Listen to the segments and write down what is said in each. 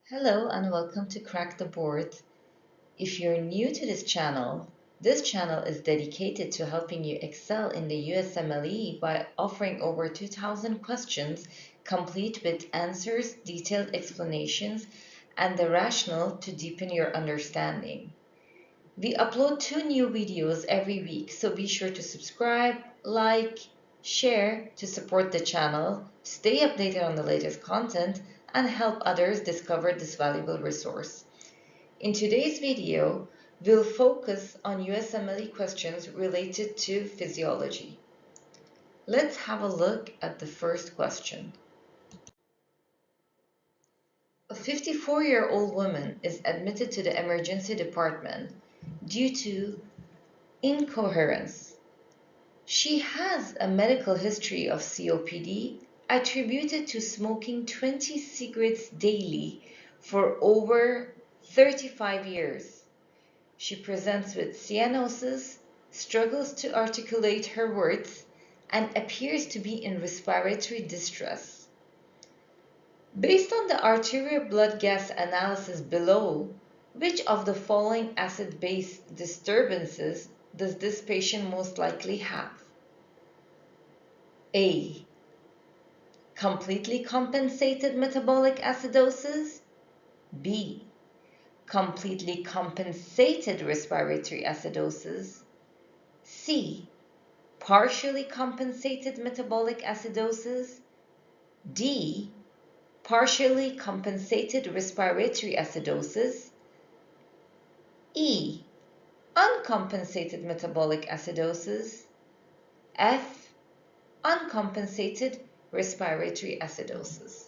Hello and welcome to Crack the Board. If you're new to this channel is dedicated to helping you excel in the USMLE by offering over 2,000 questions complete with answers, detailed explanations, and the rationale to deepen your understanding. We upload 2 new videos every week, so be sure to subscribe, like, share to support the channel, stay updated on the latest content, and help others discover this valuable resource. In today's video, we'll focus on USMLE questions related to physiology. Let's have a look at the first question. A 54-year-old woman is admitted to the emergency department due to incoherence. She has a medical history of COPD attributed to smoking 20 cigarettes daily for over 35 years. She presents with cyanosis, struggles to articulate her words, and appears to be in respiratory distress. Based on the arterial blood gas analysis below, which of the following acid-base disturbances does this patient most likely have? A. Completely compensated metabolic acidosis. B. Completely compensated respiratory acidosis. C. Partially compensated metabolic acidosis. D. Partially compensated respiratory acidosis. E. Uncompensated metabolic acidosis. F. Uncompensated respiratory acidosis.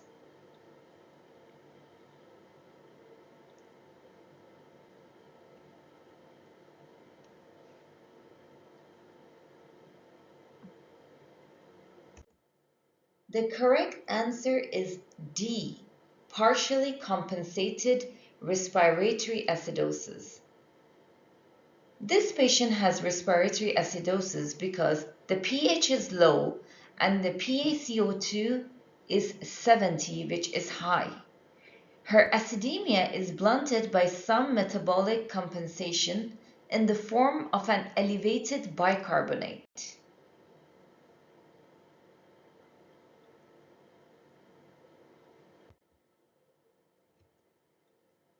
The correct answer is D. Partially compensated respiratory acidosis. This patient has respiratory acidosis because the pH is low and the PaCO2 is 70, which is high. Her acidemia is blunted by some metabolic compensation in the form of an elevated bicarbonate.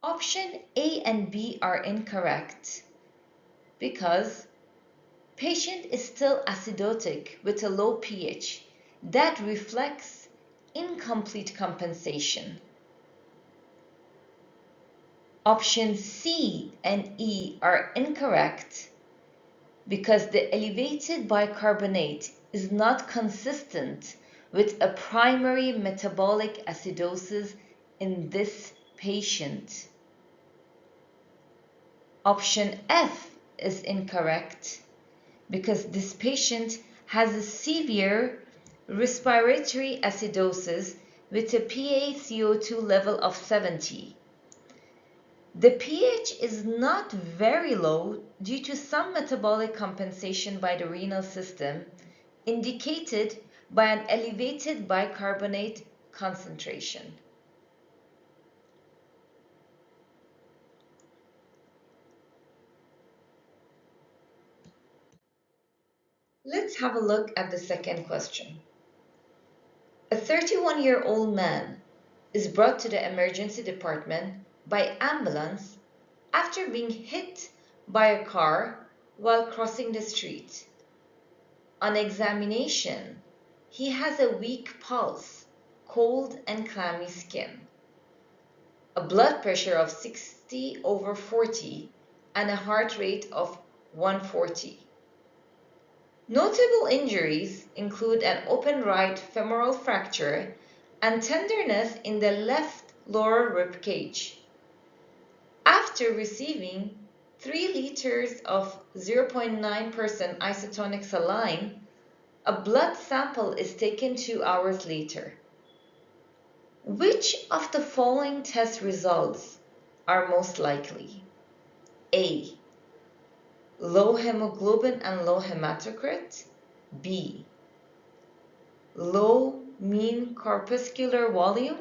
Option A and B are incorrect because patient is still acidotic with a low pH. That reflects incomplete compensation. Options C and E are incorrect because the elevated bicarbonate is not consistent with a primary metabolic acidosis in this patient. Option F is incorrect because this patient has a severe respiratory acidosis with a PaCO2 level of 70. The pH is not very low due to some metabolic compensation by the renal system, indicated by an elevated bicarbonate concentration. Let's have a look at the second question. A 31-year-old man is brought to the emergency department by ambulance after being hit by a car while crossing the street. On examination, he has a weak pulse, cold and clammy skin, a blood pressure of 60/40, and a heart rate of 140. Notable injuries include an open right femoral fracture and tenderness in the left lower rib cage. After receiving 3 liters of 0.9% isotonic saline, a blood sample is taken 2 hours later. Which of the following test results are most likely? A. Low hemoglobin and low hematocrit. B. Low mean corpuscular volume.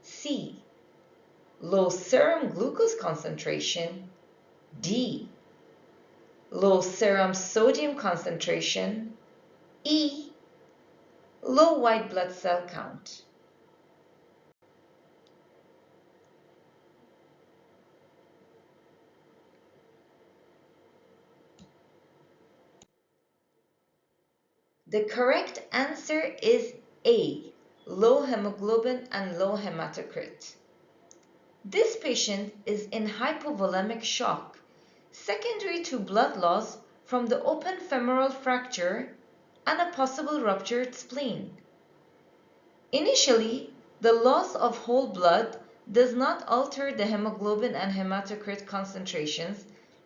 C. Low serum glucose concentration. D. Low serum sodium concentration. E. Low white blood cell count. The correct answer is A. Low hemoglobin and low hematocrit. This patient is in hypovolemic shock, secondary to blood loss from the open femoral fracture and a possible ruptured spleen. Initially, the loss of whole blood does not alter the hemoglobin and hematocrit concentrations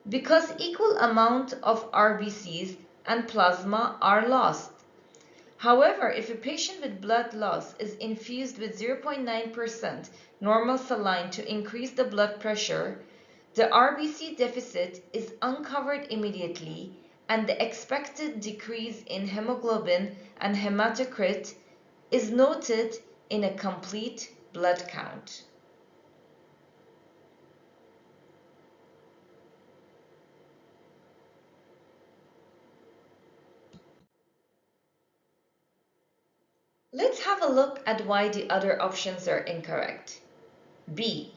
because equal amount of RBCs and plasma are lost. However, if a patient with blood loss is infused with 0.9% normal saline to increase the blood pressure, the RBC deficit is uncovered immediately and the expected decrease in hemoglobin and hematocrit is noted in a complete blood count. Let's have a look at why the other options are incorrect. B.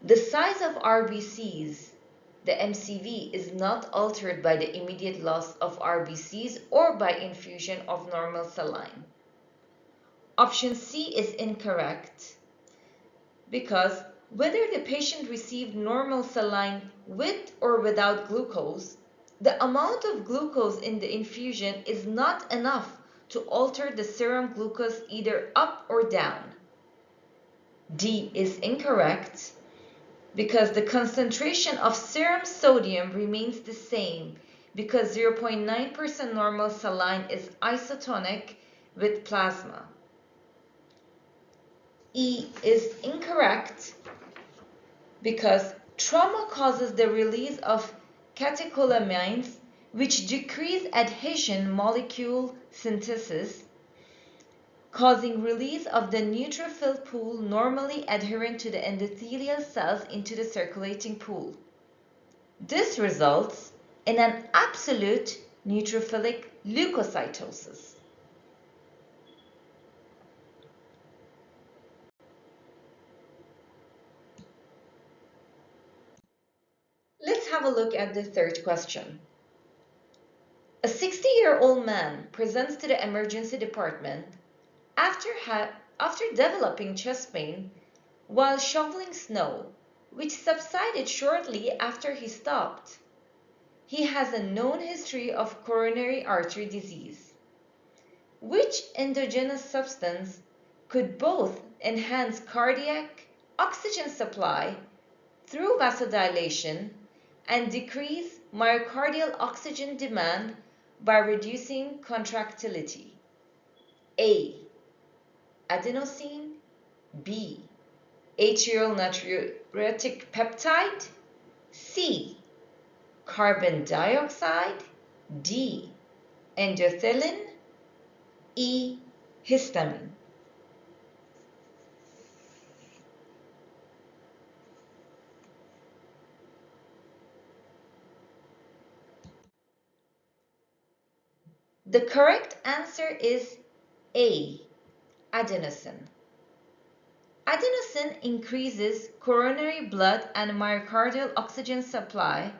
The size of RBCs, the MCV, is not altered by the immediate loss of RBCs or by infusion of normal saline. Option C is incorrect because whether the patient received normal saline with or without glucose, the amount of glucose in the infusion is not enough to alter the serum glucose either up or down. D is incorrect because the concentration of serum sodium remains the same because 0.9% normal saline is isotonic with plasma. E is incorrect because trauma causes the release of catecholamines which decrease adhesion molecule synthesis, causing release of the neutrophil pool normally adherent to the endothelial cells into the circulating pool. This results in an absolute neutrophilic leukocytosis. Let's have a look at the third question. A 60-year-old man presents to the emergency department after developing chest pain while shoveling snow, which subsided shortly after he stopped. He has a known history of coronary artery disease. Which endogenous substance could both enhance cardiac oxygen supply through vasodilation and decrease myocardial oxygen demand by reducing contractility? A. Adenosine. B. Atrial natriuretic peptide. C. Carbon dioxide. D. Endothelin. E. Histamine. The correct answer is A. Adenosine. Adenosine increases coronary blood and myocardial oxygen supply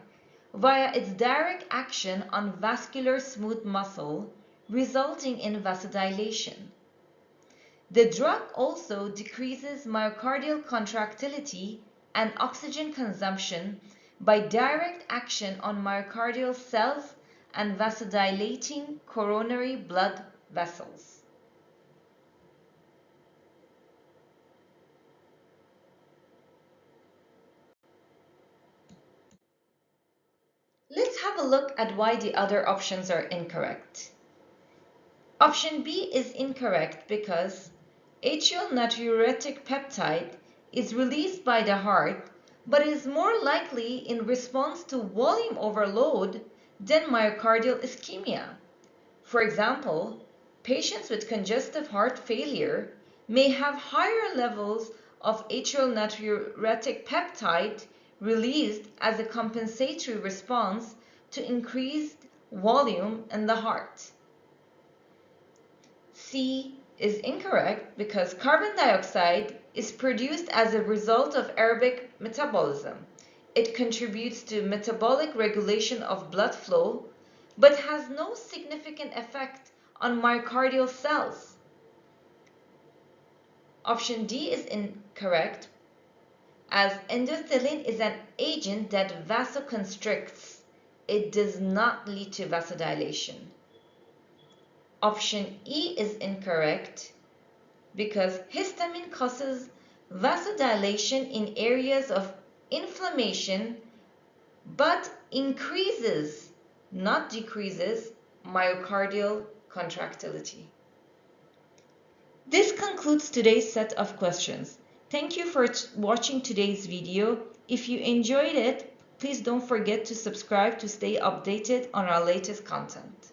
via its direct action on vascular smooth muscle, resulting in vasodilation. The drug also decreases myocardial contractility and oxygen consumption by direct action on myocardial cells and vasodilating coronary blood vessels. Let's have a look at why the other options are incorrect. Option B is incorrect because atrial natriuretic peptide is released by the heart but is more likely in response to volume overload than myocardial ischemia. For example, patients with congestive heart failure may have higher levels of atrial natriuretic peptide released as a compensatory response to increased volume in the heart. C is incorrect because carbon dioxide is produced as a result of aerobic metabolism. It contributes to metabolic regulation of blood flow, but has no significant effect on myocardial cells. Option D is incorrect, as endothelin is an agent that vasoconstricts. It does not lead to vasodilation. Option E is incorrect because histamine causes vasodilation in areas of inflammation but increases, not decreases, myocardial contractility. This concludes today's set of questions. Thank you for watching today's video. If you enjoyed it, please don't forget to subscribe to stay updated on our latest content.